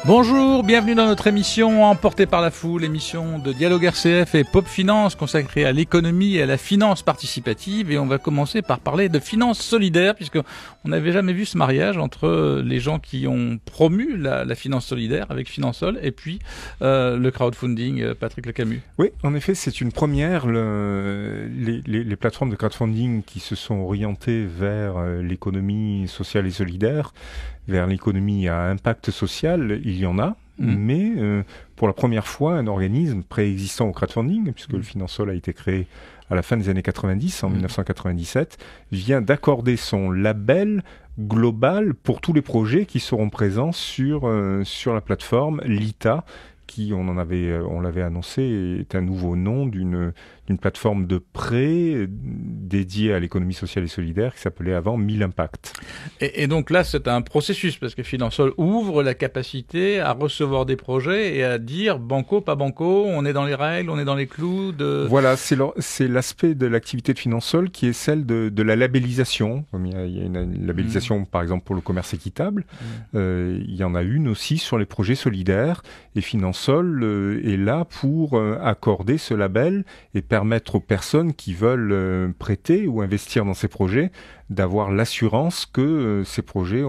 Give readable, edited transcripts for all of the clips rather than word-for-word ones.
Bonjour, bienvenue dans notre émission Emportée par la foule, émission de Dialogue RCF et Pop Finance consacrée à l'économie et à la finance participative. Et on va commencer par parler de finance solidaire, puisqu'on n'avait jamais vu ce mariage entre les gens qui ont promu la finance solidaire avec Finansol et puis le crowdfunding. Patrick Le Camus. Oui, en effet, c'est une première. Les plateformes de crowdfunding qui se sont orientées vers l'économie sociale et solidaire, vers l'économie à impact social, il y en a, mais pour la première fois, un organisme préexistant au crowdfunding, puisque le Finansol a été créé à la fin des années 90, en 1997, vient d'accorder son label global pour tous les projets qui seront présents sur la plateforme LITA, qui, on l'avait annoncé, est un nouveau nom d'une plateforme de prêt dédiée à l'économie sociale et solidaire qui s'appelait avant 1000 Impact. Et donc là, c'est un processus, parce que Finansol ouvre la capacité à recevoir des projets et à dire banco, pas banco, on est dans les règles, on est dans les clous de... Voilà, c'est l'aspect de l'activité de Finansol qui est celle de la labellisation. Comme il y a une labellisation, par exemple, pour le commerce équitable. Il y en a une aussi sur les projets solidaires. Et Finansol est là pour accorder ce label et permettre aux personnes qui veulent prêter ou investir dans ces projets d'avoir l'assurance que ces projets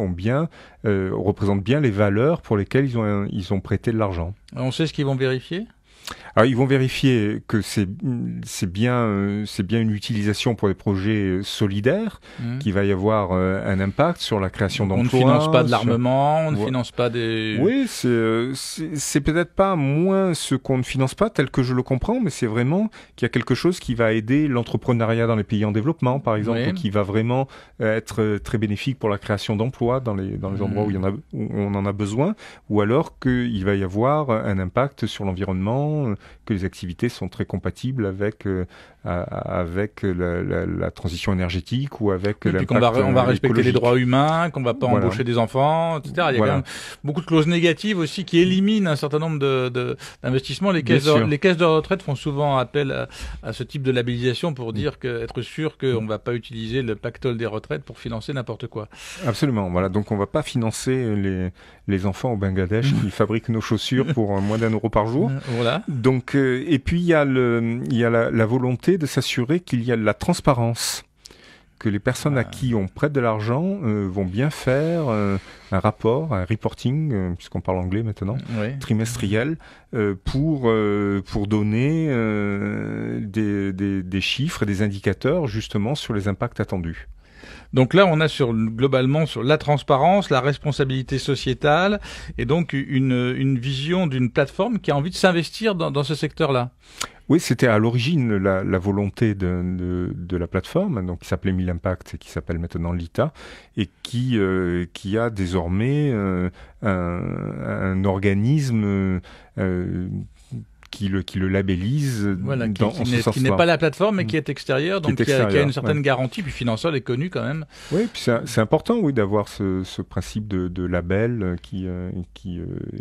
représentent bien les valeurs pour lesquelles ils ont prêté de l'argent. On sait ce qu'ils vont vérifier ? Alors, ils vont vérifier que c'est bien une utilisation pour les projets solidaires, qu'il va y avoir un impact sur la création d'emplois. On ne finance pas de l'armement, on ne finance pas des... Oui, c'est peut-être pas moins ce qu'on ne finance pas, tel que je le comprends, mais c'est vraiment qu'il y a quelque chose qui va aider l'entrepreneuriat dans les pays en développement, par exemple, qui va vraiment être très bénéfique pour la création d'emplois dans les endroits où on en a besoin, ou alors qu'il va y avoir un impact sur l'environnement, que les activités sont très compatibles avec la transition énergétique ou avec l'impact qu'on va respecter écologique. Les droits humains, qu'on va pas embaucher des enfants, etc. Il y a quand même beaucoup de clauses négatives aussi qui éliminent un certain nombre d'investissements. Les caisses de retraite font souvent appel à ce type de labellisation pour dire être sûr qu'on va pas utiliser le pactole des retraites pour financer n'importe quoi. Absolument. Voilà. Donc on va pas financer les enfants au Bangladesh qui fabriquent nos chaussures pour moins d'1 € par jour. Voilà. Donc et puis il y a la volonté de s'assurer qu'il y a de la transparence, que les personnes à qui on prête de l'argent vont bien faire un rapport, un reporting, puisqu'on parle anglais maintenant, trimestriel, pour donner des chiffres et des indicateurs justement sur les impacts attendus. Donc là, on a globalement sur la transparence, la responsabilité sociétale, et donc une vision d'une plateforme qui a envie de s'investir dans ce secteur-là. Oui, c'était à l'origine la volonté de la plateforme, donc qui s'appelait 1000 Impact et qui s'appelle maintenant LITA, et qui a désormais un organisme qui le labellise qui n'est pas la plateforme mais qui est extérieur, donc qui a une certaine garantie. Puis Finansol est connu quand même. Oui, puis c'est important d'avoir ce principe de label qui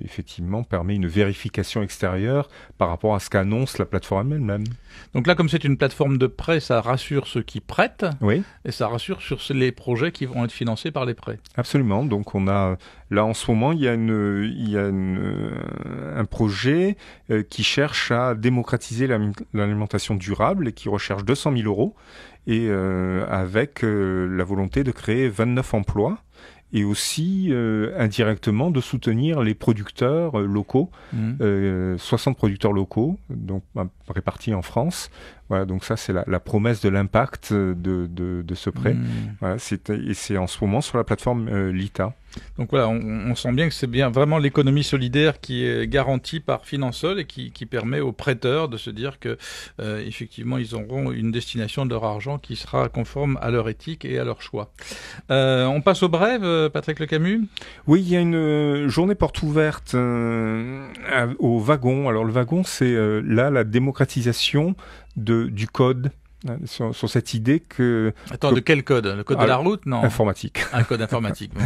effectivement permet une vérification extérieure par rapport à ce qu'annonce la plateforme elle-même. Donc là, comme c'est une plateforme de prêt, ça rassure ceux qui prêtent et ça rassure sur les projets qui vont être financés par les prêts. Absolument. Donc on a là en ce moment il y a un projet qui cherche à démocratiser l'alimentation durable et qui recherche 200 000 € et avec la volonté de créer 29 emplois et aussi indirectement de soutenir les producteurs locaux, 60 producteurs locaux, donc répartis en France. Voilà, donc ça c'est la promesse de l'impact de ce prêt. Voilà, c'est en ce moment sur la plateforme LITA. Donc voilà, on sent bien que c'est bien vraiment l'économie solidaire qui est garantie par Finansol et qui permet aux prêteurs de se dire que effectivement ils auront une destination de leur argent qui sera conforme à leur éthique et à leur choix. On passe au brève, Patrick Le Camus. Oui, il y a une journée porte ouverte au wagon. Alors le wagon, c'est là la démocratisation du code. Sur cette idée que... Attends, de quel code ? Le code de la route ? Non. Informatique. Un code informatique. Bon.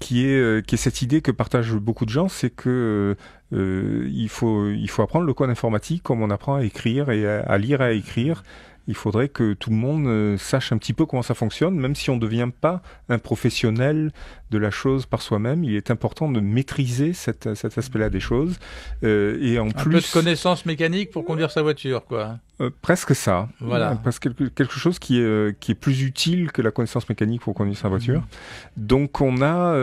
Qui est cette idée que partagent beaucoup de gens, c'est que il faut apprendre le code informatique comme on apprend à écrire et à lire et à écrire. il faudrait que tout le monde sache un petit peu comment ça fonctionne, même si on ne devient pas un professionnel de la chose par soi-même. Il est important de maîtriser cet aspect-là des choses. Et en plus, peu de connaissances mécaniques pour conduire sa voiture, quoi. Presque ça. Voilà. Parce que quelque chose qui est plus utile que la connaissance mécanique pour conduire sa voiture. Donc on a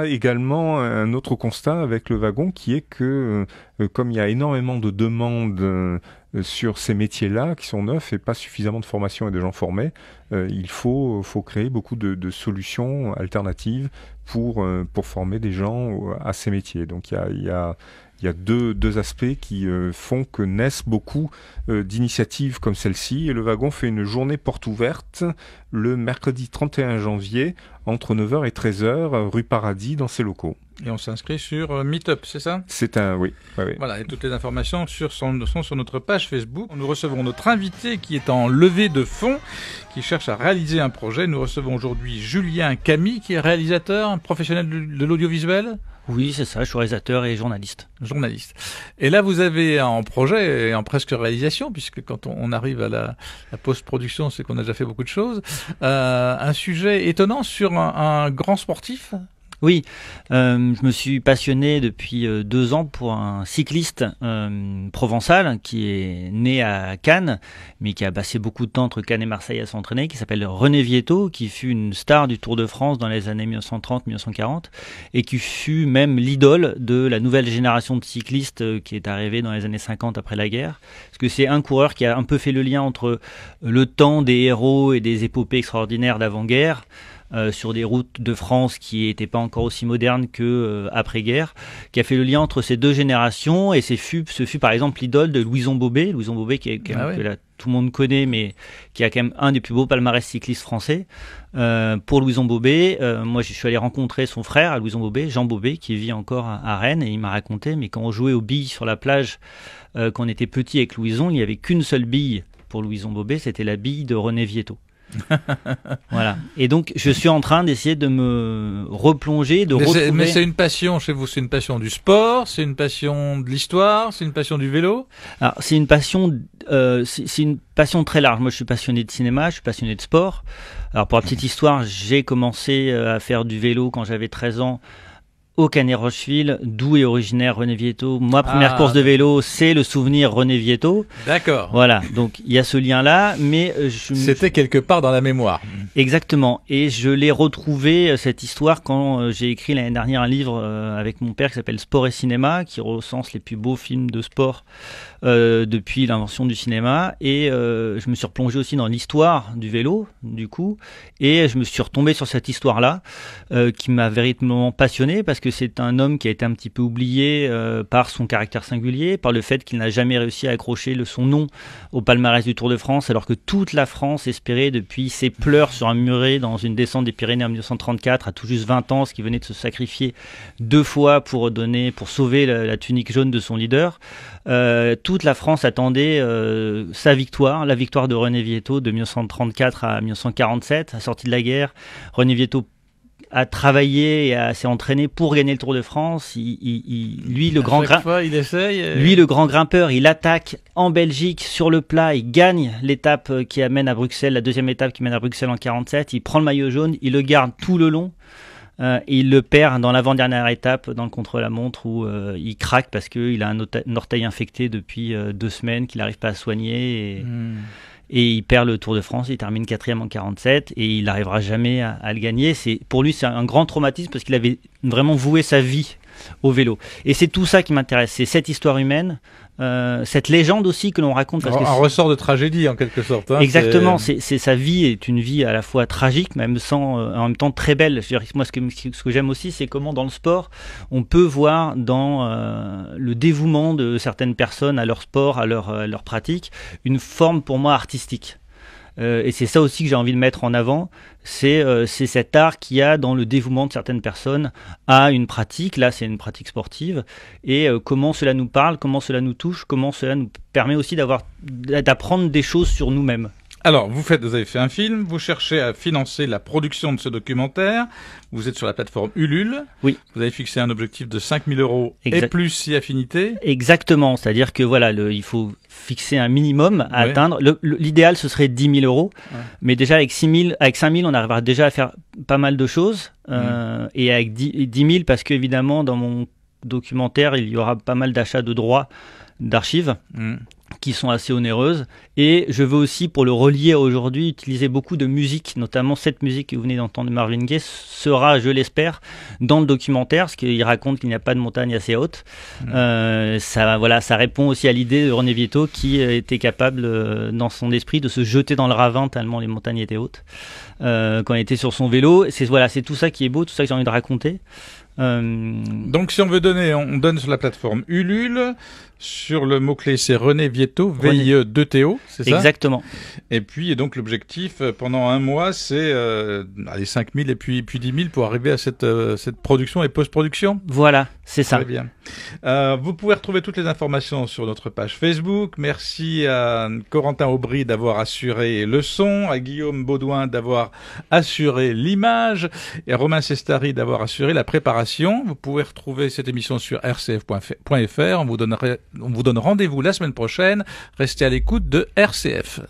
également un autre constat avec le wagon qui est que comme il y a énormément de demandes sur ces métiers-là qui sont neufs et pas suffisamment de formation et de gens formés, il faut créer beaucoup de solutions alternatives pour former des gens à ces métiers. Donc il y a deux aspects qui font que naissent beaucoup d'initiatives comme celle-ci. Et le wagon fait une journée porte ouverte le mercredi 31 janvier entre 9h et 13h rue Paradis dans ses locaux. Et on s'inscrit sur Meetup, c'est ça ? Oui. Voilà, et toutes les informations sont sur notre page Facebook. Nous recevons notre invité qui est en levée de fonds, qui cherche à réaliser un projet. Nous recevons aujourd'hui Julien Camille, qui est réalisateur, un professionnel de l'audiovisuel. Oui, c'est ça, je suis réalisateur et journaliste. Et là, vous avez un projet en presque réalisation, puisque quand on arrive à la post-production, c'est qu'on a déjà fait beaucoup de choses. Un sujet étonnant sur un grand sportif. Oui, je me suis passionné depuis 2 ans pour un cycliste provençal qui est né à Cannes, mais qui a passé beaucoup de temps entre Cannes et Marseille à s'entraîner, qui s'appelle René Vietto, qui fut une star du Tour de France dans les années 1930-1940, et qui fut même l'idole de la nouvelle génération de cyclistes qui est arrivée dans les années 50 après la guerre. Parce que c'est un coureur qui a un peu fait le lien entre le temps des héros et des épopées extraordinaires d'avant-guerre, sur des routes de France qui n'étaient pas encore aussi modernes que après-guerre, qui a fait le lien entre ces deux générations, et ce fut par exemple l'idole de Louison Bobet, que là, tout le monde connaît, mais qui a quand même un des plus beaux palmarès cyclistes français. Pour Louison Bobet, moi je suis allé rencontrer son frère à Louison Bobet, Jean Bobet, qui vit encore à Rennes, et il m'a raconté, mais quand on jouait aux billes sur la plage, quand on était petit avec Louison, il n'y avait qu'une seule bille pour Louison Bobet, c'était la bille de René Vietto. Voilà. Et donc je suis en train d'essayer de me replonger, retrouver. Mais c'est une passion chez vous, c'est une passion du sport, c'est une passion de l'histoire, c'est une passion du vélo. Alors c'est une passion, c'est une passion très large. Moi je suis passionné de cinéma, je suis passionné de sport. Alors pour la petite histoire, j'ai commencé à faire du vélo quand j'avais 13 ans. Au Canet-Rocheville, d'où est originaire René Vietto. Ma première course de vélo, c'est le souvenir René Vietto. D'accord. Voilà, donc il y a ce lien-là, mais c'était quelque part dans la mémoire. Exactement, et je l'ai retrouvé, cette histoire, quand j'ai écrit l'année dernière un livre avec mon père qui s'appelle Sport et Cinéma, qui recense les plus beaux films de sport depuis l'invention du cinéma, et je me suis replongé aussi dans l'histoire du vélo, du coup, et je me suis retombé sur cette histoire-là, qui m'a véritablement passionné, parce que c'est un homme qui a été un petit peu oublié par son caractère singulier, par le fait qu'il n'a jamais réussi à accrocher son nom au palmarès du Tour de France, alors que toute la France espérait depuis ses pleurs sur un muret dans une descente des Pyrénées en 1934, à tout juste 20 ans, ce qui venait de se sacrifier 2 fois pour sauver la tunique jaune de son leader. Toute la France attendait sa victoire, la victoire de René Vietto de 1934 à 1947, à la sortie de la guerre. René Vietto a travaillé et s'est entraîné pour gagner le Tour de France. Lui, le grand grimpeur, il attaque en Belgique sur le plat, il gagne l'étape qui amène à Bruxelles, la deuxième étape qui mène à Bruxelles en 47. Il prend le maillot jaune, il le garde tout le long. Et il le perd dans l'avant-dernière étape, dans le contre-la-montre, où il craque parce qu'il a un orteil infecté depuis 2 semaines, qu'il n'arrive pas à soigner. Et il perd le Tour de France, il termine 4e en 47 et il n'arrivera jamais à le gagner. Pour lui, c'est un grand traumatisme parce qu'il avait vraiment voué sa vie au vélo. Et c'est tout ça qui m'intéresse, c'est cette histoire humaine, cette légende aussi que l'on raconte. Parce un ressort de tragédie en quelque sorte. Hein, exactement, sa vie est une vie à la fois tragique, même en même temps très belle. Je veux dire, moi, ce que j'aime aussi, c'est comment dans le sport, on peut voir dans le dévouement de certaines personnes à leur sport, à leur pratique, une forme pour moi artistique. Et c'est ça aussi que j'ai envie de mettre en avant, c'est cet art qu'il y a dans le dévouement de certaines personnes à une pratique. Là, c'est une pratique sportive, et comment cela nous parle, comment cela nous touche, comment cela nous permet aussi d'apprendre des choses sur nous-mêmes. Alors, vous avez fait un film, vous cherchez à financer la production de ce documentaire, vous êtes sur la plateforme Ulule. Oui. Vous avez fixé un objectif de 5 000 € et plus si affinité. Exactement, c'est-à-dire que voilà, il faut fixer un minimum à atteindre. L'idéal, ce serait 10 000 €, mais déjà avec 5 000, on arrivera déjà à faire pas mal de choses, et avec 10 000, parce qu'évidemment, dans mon documentaire, il y aura pas mal d'achats de droits d'archives qui sont assez onéreuses, et je veux aussi, pour le relier aujourd'hui, utiliser beaucoup de musique, notamment cette musique que vous venez d'entendre de Marvin Gaye sera, je l'espère, dans le documentaire, parce qu'il raconte qu'il n'y a pas de montagne assez haute. Ça répond aussi à l'idée de René Vietto, qui était capable dans son esprit de se jeter dans le ravin tellement les montagnes étaient hautes quand il était sur son vélo. C'est tout ça qui est beau, tout ça que j'ai envie de raconter. Donc si on veut donner, on donne sur la plateforme Ulule. Sur le mot-clé, c'est René Vietto, VIE2TO, c'est ça? Exactement. Et puis, donc, l'objectif, pendant un mois, c'est 5 000 et puis 10 000 pour arriver à cette production et post-production. Voilà, c'est ça. Très bien. Vous pouvez retrouver toutes les informations sur notre page Facebook. Merci à Corentin Aubry d'avoir assuré le son, à Guillaume Baudouin d'avoir assuré l'image et à Romain Sestari d'avoir assuré la préparation. Vous pouvez retrouver cette émission sur rcf.fr. On vous donne rendez-vous la semaine prochaine. Restez à l'écoute de RCF.